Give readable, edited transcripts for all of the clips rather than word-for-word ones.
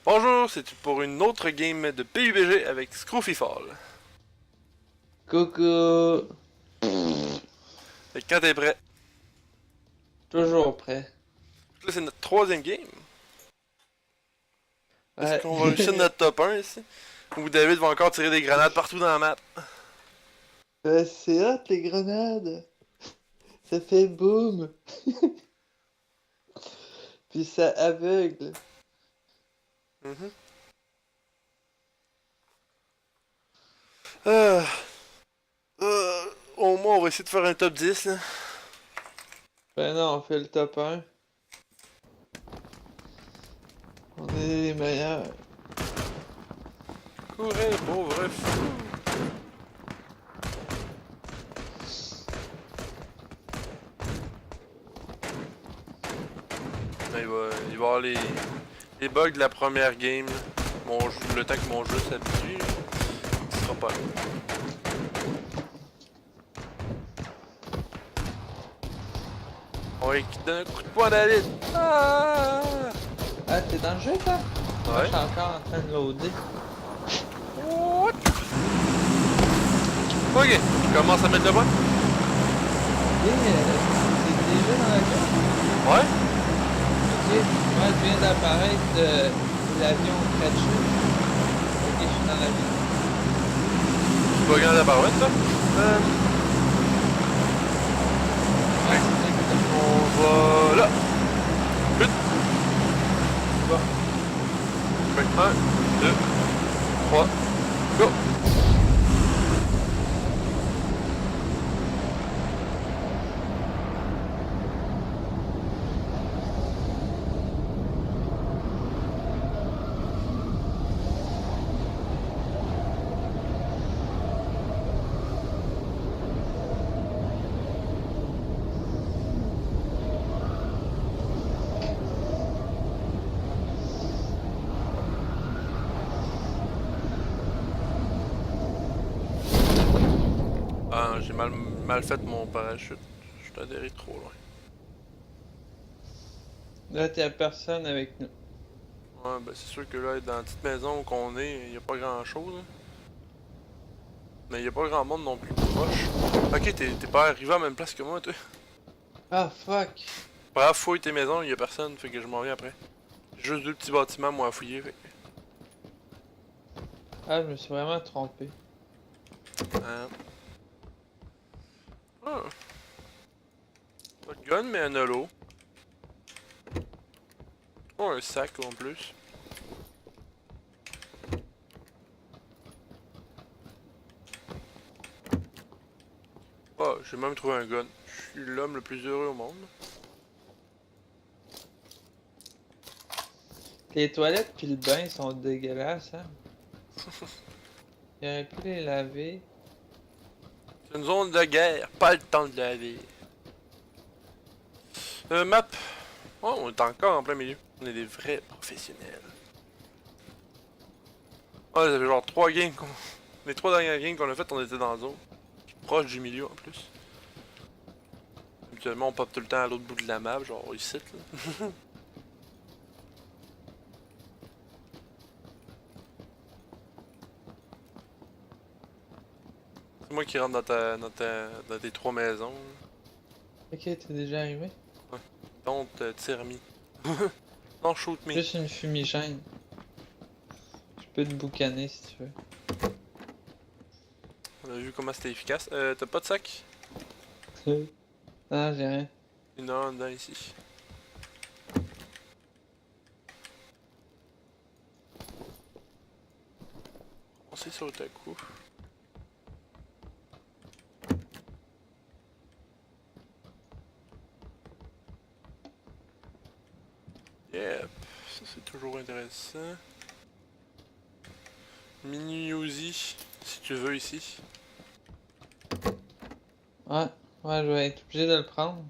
Bonjour, c'est pour une autre game de PUBG avec Scroofy-Fall. Coucou, Fait que quand t'es prêt, toujours prêt. là c'est notre troisième game. Est-ce Ouais. qu'on va réussir notre top 1 ici? Ou David va encore tirer des grenades partout dans la map? C'est hot les grenades. Ça fait boum. Puis ça aveugle. Mhm. Euh, Au moins on va essayer de faire un top 10 là. Ben non, on fait le top 1. On est les meilleurs. Courez, pauvre fou. Là, il va avoir les bugs de la première game. Là. Le temps que mon jeu s'habitue, là, ce sera pas long. On va qui donne un coup de poing à David. Ah! Ah, t'es dans le jeu toi? Moi je Ouais. suis encore en train de loader. What? Ok, je commence à mettre le point. C'est déjà dans le jeu? Ouais. Ok, moi je viens d'apparaître l'avion crashé. Ok, je suis dans l'avion. Tu vas gagner la barouette, là. Ouais, c'est exactement. On va là. But. Bon. Fait que 1, 2, 3, go. Ah, j'ai mal fait mon parachute. Je suis adhéré trop loin. Là, t'as personne avec nous. Ouais, ben c'est sûr que là, dans la petite maison où on est, y a pas grand chose. Hein. Mais y a pas grand monde non plus proche. Ok, t'es pas arrivé à la même place que moi, toi. Ah, fuck. Pas grave, fouille tes maisons, y a personne, fait que je m'en viens après. J'ai juste deux petits bâtiments, moi, à fouiller, fait que. Ah, je me suis vraiment trompé. Ah. Ah. Pas de gun, mais un holo. Oh, un sac en plus. Oh, j'ai même trouvé un gun. Je suis l'homme le plus heureux au monde. Les toilettes puis le bain sont dégueulasses, hein? Il aurait pu les laver. C'est une zone de guerre, pas le temps de laver. Map. Oh, on est encore en plein milieu. On est des vrais professionnels. Oh, ça fait genre 3 games qu'on. Les 3 dernières games qu'on a faites, on était dans la zone. Proche du milieu en plus. Habituellement, on pop tout le temps à l'autre bout de la map, genre ici là. C'est moi qui rentre dans tes 3 maisons. Ok, t'es déjà arrivé? Ouais. Don't tire me. Don't shoot me. Juste une fumigène. Je peux te boucaner si tu On a vu comment c'était efficace. T'as pas de sac? veux. Non, j'ai rien. Il y en a un dedans ici. On sait sur le coup. Yep, ça c'est toujours intéressant. Mini Uzi, si tu veux ici. Ouais, ouais, je vais être obligé de le prendre.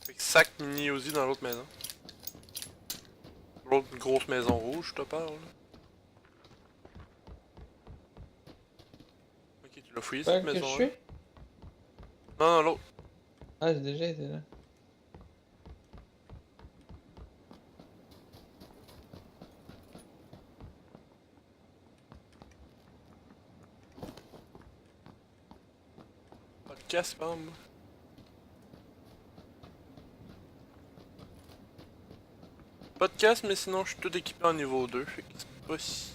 Fait que sac mini Uzi dans l'autre maison. L'autre grosse maison rouge, je te parle. Là. Ok, tu l'as fouillé cette Pas que je maison-là? suis? Non, non, l'autre. Ah, j'ai déjà été là. Pas de casque, par exemple. Pas de casque, mais sinon, je suis tout équipé en niveau 2. Fait que c'est pas si.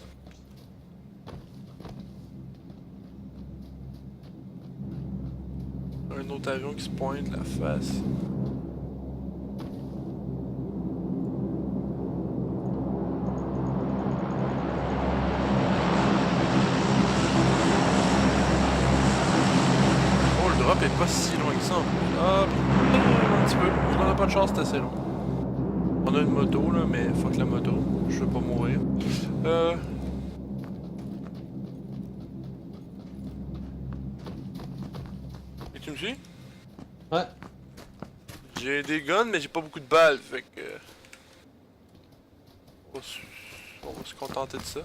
Un autre avion qui se pointe la face. Oh, le drop est pas si loin que ça en plus. Ah, un petit peu. On a pas de chance, c'est assez long. On a une moto là, mais fuck la moto. Je veux pas mourir. Et tu me suis? Ouais. J'ai des guns, mais j'ai pas beaucoup de balles, fait que. On va se contenter de ça.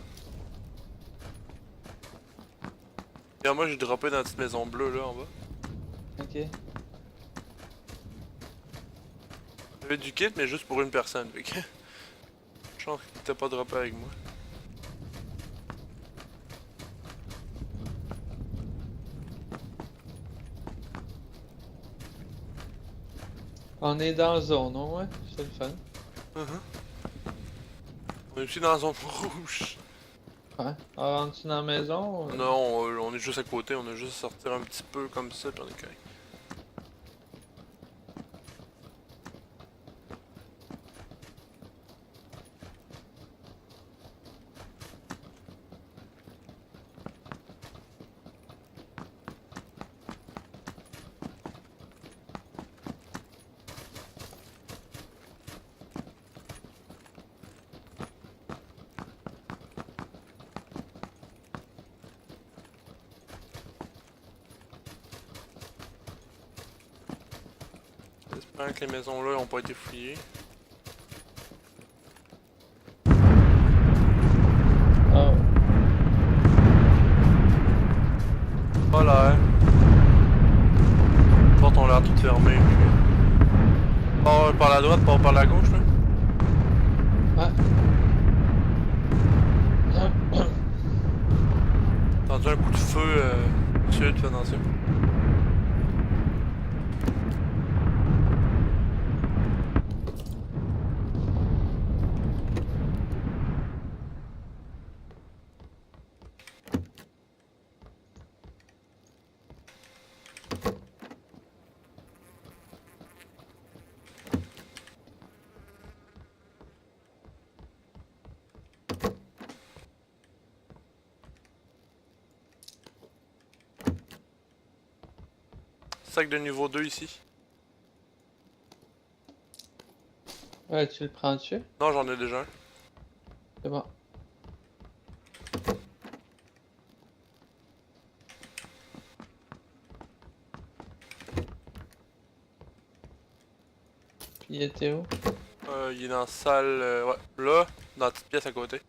Et moi, j'ai droppé dans la petite maison bleue là en bas. Ok. J'avais du kit, mais juste pour une personne, fait que. Chance que t'as pas droppé avec moi. On est dans la zone, hein, ouais. C'est le fun. On est aussi dans la zone rouge. Ouais. On rentre dans la maison? Non, on est juste à côté, on a juste à sortir un petit peu comme ça, puis on est correct. J'espère que les maisons là ont pas été fouillées. Oh. Pas l'air. Les portes ont l'air toutes fermées. Pas par la droite, pas par la gauche là. Ouais. Entendu un coup de feu sud, fais attention. Sac de niveau 2 ici. Ouais, tu le prends dessus? Non, j'en ai déjà un. C'est bon. Puis il était où? Il est dans la salle. Ouais, là, dans la petite pièce à côté.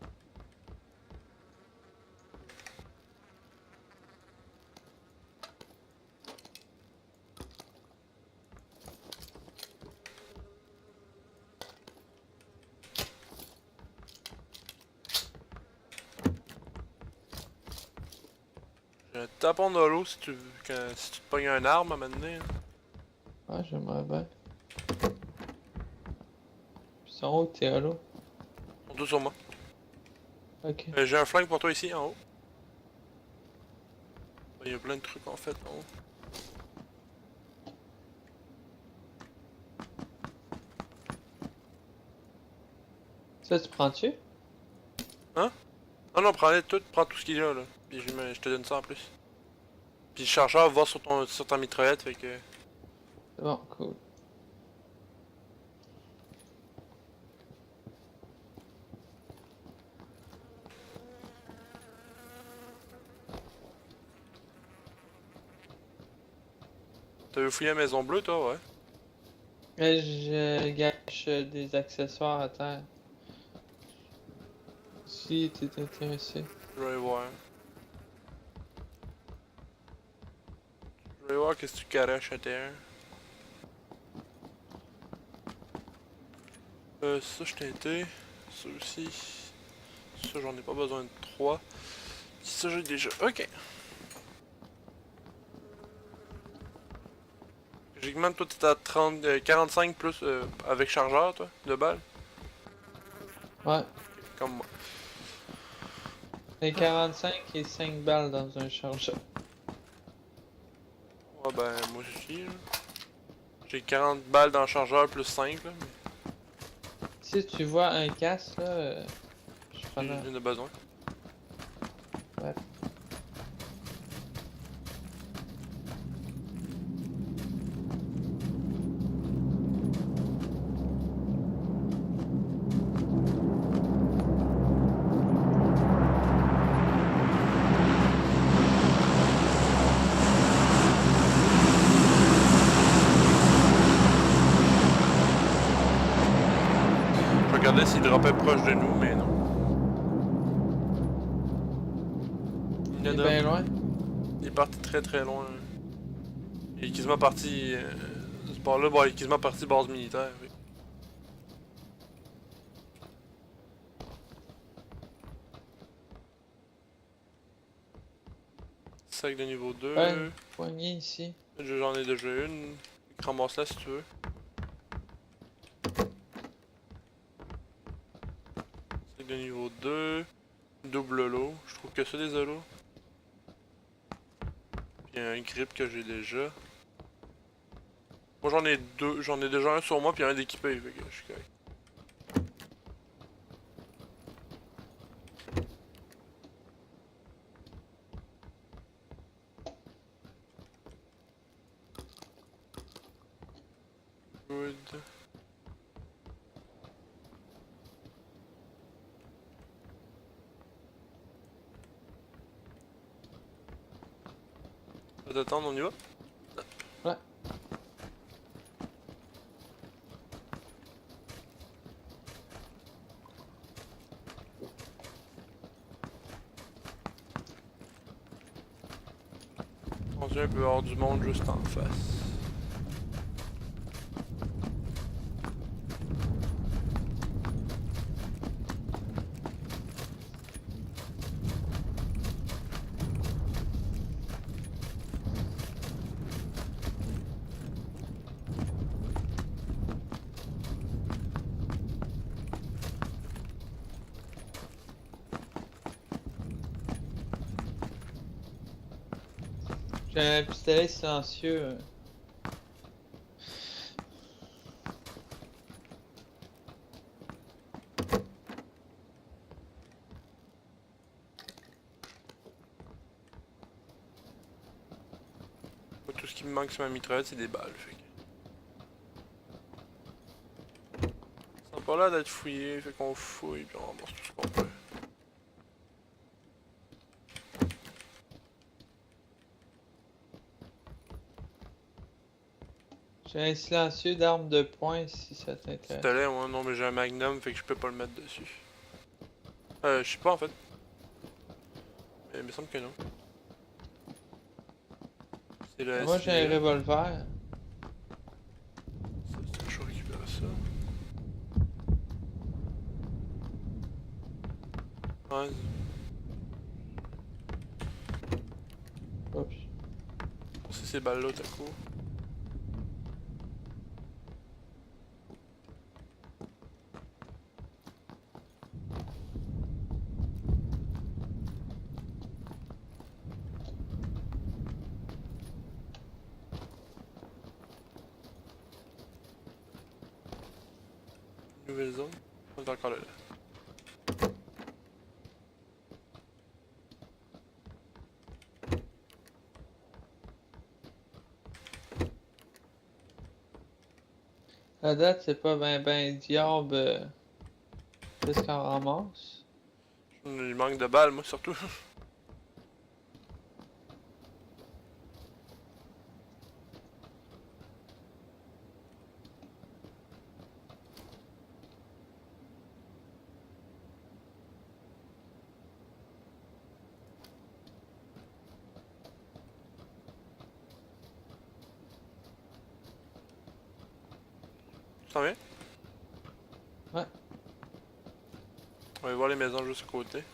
J'ai un tapon de l'eau si tu veux, si tu te pognes un arme à m'amener. Ah, j'aimerais bien. Ils sont où tes halos? Ils sont tous sur moi. Ok. J'ai un flingue pour toi ici en haut. Il y a plein de trucs en fait en haut. Ça, tu prends dessus? Hein? Non, non, prends tout ce qu'il y a là. Puis je te donne ça en plus. Puis le chargeur va sur ta mitraillette, fait que. C'est bon, cool. T'avais fouillé la maison bleue toi, ouais? Je gâche des accessoires à terre. Si t'es intéressé. Je vais aller voir. Je vais voir qu'est-ce que tu caresses à terre. Ça je t'ai. Ça aussi. Ça j'en ai pas besoin de 3. Ça j'ai déjà. Ok. Logiquement, toi t'es à 30, 45 plus avec chargeur, toi, de balles. Ouais. Comme moi. C'est 45 et 5 balles dans un chargeur. Ouais, ben, moi aussi, là. J'ai 40 balles dans le chargeur plus 5, là. Si tu vois un casque, là, je suis Mais preneur. j'en ai besoin. Ouais. Je regardais s'il dropait proche de nous, mais non. Il est bien loin. Il est parti très très loin. Il est quasiment parti. Ce bord-là, bon, il est quasiment parti base militaire. Oui. Sac de niveau 2. Ouais, une poignée ici. J'en ai déjà une. Ramasse-la si tu veux. Sac de niveau 2. Double lot. Je trouve que ça des holos. Puis un grip que j'ai déjà. Moi j'en ai deux. J'en ai déjà un sur moi puis un d'équipé. Fait que je suis correct. Good. On va t'attendre, on y va? Ouais. On dirait un peu hors du monde juste en face. J'ai un pistolet silencieux. Moi, tout ce qui me manque sur ma mitraillette, c'est des balles. Fait que... Ça n'a pas l'air d'être fouillé, fait qu'on fouille puis on rembourse tout ce qu'on peut. J'ai un silencieux d'arme de poing si ça t'intéresse. Pistolet, ouais, non, mais j'ai un magnum, fait que je peux pas le mettre dessus. Je sais pas en fait. Mais il me semble que non. C'est le Moi j'ai un SVL. revolver. Ça, je vais récupérer ça. Ouais. Oups. C'est ces balles-là, t'as coup. Nouvelle zone. On est encore là. À date, c'est pas ben diable qu'est-ce qu'on ramasse. Il manque de balles, moi, surtout. T'en viens? Ouais. On va voir les maisons juste à côté.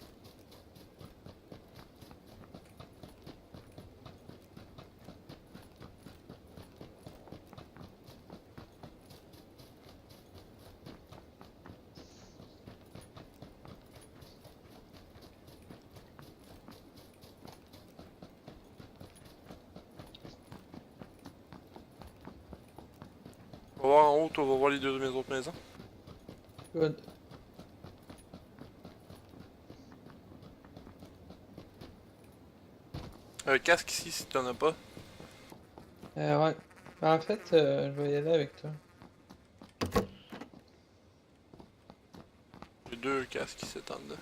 On va voir en haut, toi, on va voir les deux autres maisons. Good. Casque ici si t'en as pas. Ouais. En fait, je vais y aller avec toi. J'ai deux casques qui s'étendent.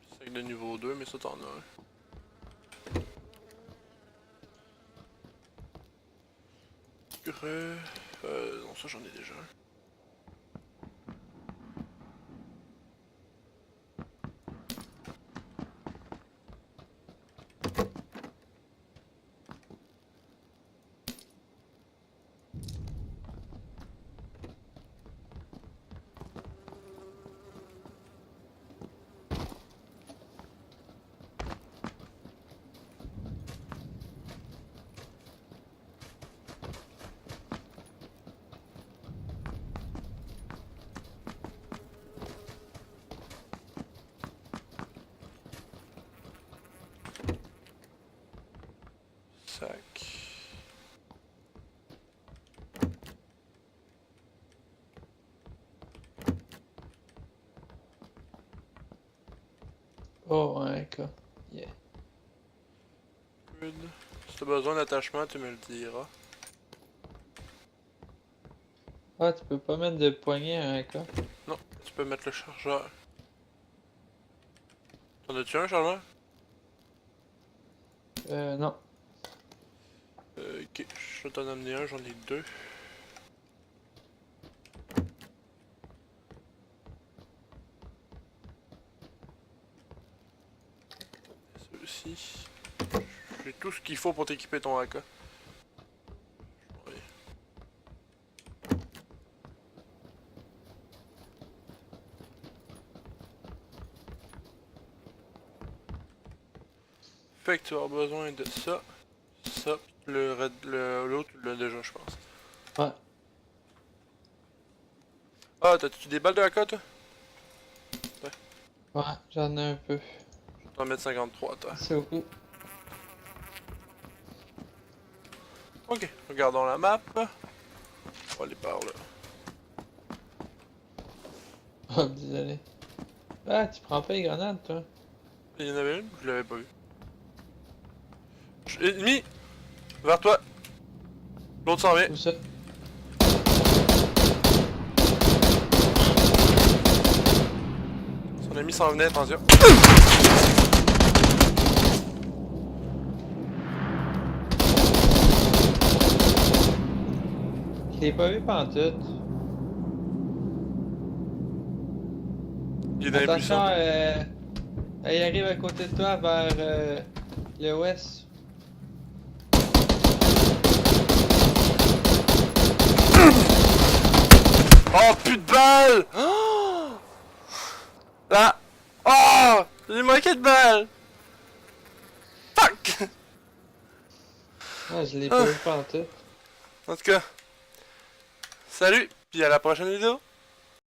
C'est avec le niveau 2, mais ça t'en as un. Non, ça j'en ai déjà un. Sac. Oh, un cas. Yeah. Good. Si t'as besoin d'attachement, tu me le diras. Ah, tu peux pas mettre de poignée à un cas. Non, tu peux mettre le chargeur. T'en as-tu un chargeur? Non. Ok, je vais t'en amener un, j'en ai deux. Ceux-ci. J'ai tout ce qu'il faut pour t'équiper ton AK. Ouais. Fait que tu vas avoir besoin de ça, ça, l'autre tu l'as déjà je pense. Ouais. Ah, t'as-tu des balles de AK toi? Ouais, j'en ai un peu. Je vais t'en mettre 53 toi. C'est beaucoup. Ok, regardons la map. On va aller par là. Oh, désolé. Ah, tu prends pas les grenades, toi? Il y en avait une, je l'avais pas vu. Ennemi! Vers toi! L'autre s'en vient. Où ça? Son ami s'en venait, attention. Je l'ai pas vu pantoute. Il est dans les Attention, buissons. il arrive à côté de toi vers le ouest. Oh, plus de balles! Oh! Là! Oh! J'ai manqué de balles! Fuck! Ah, je l'ai pas vu pantoute. En tout cas, salut, puis à la prochaine vidéo.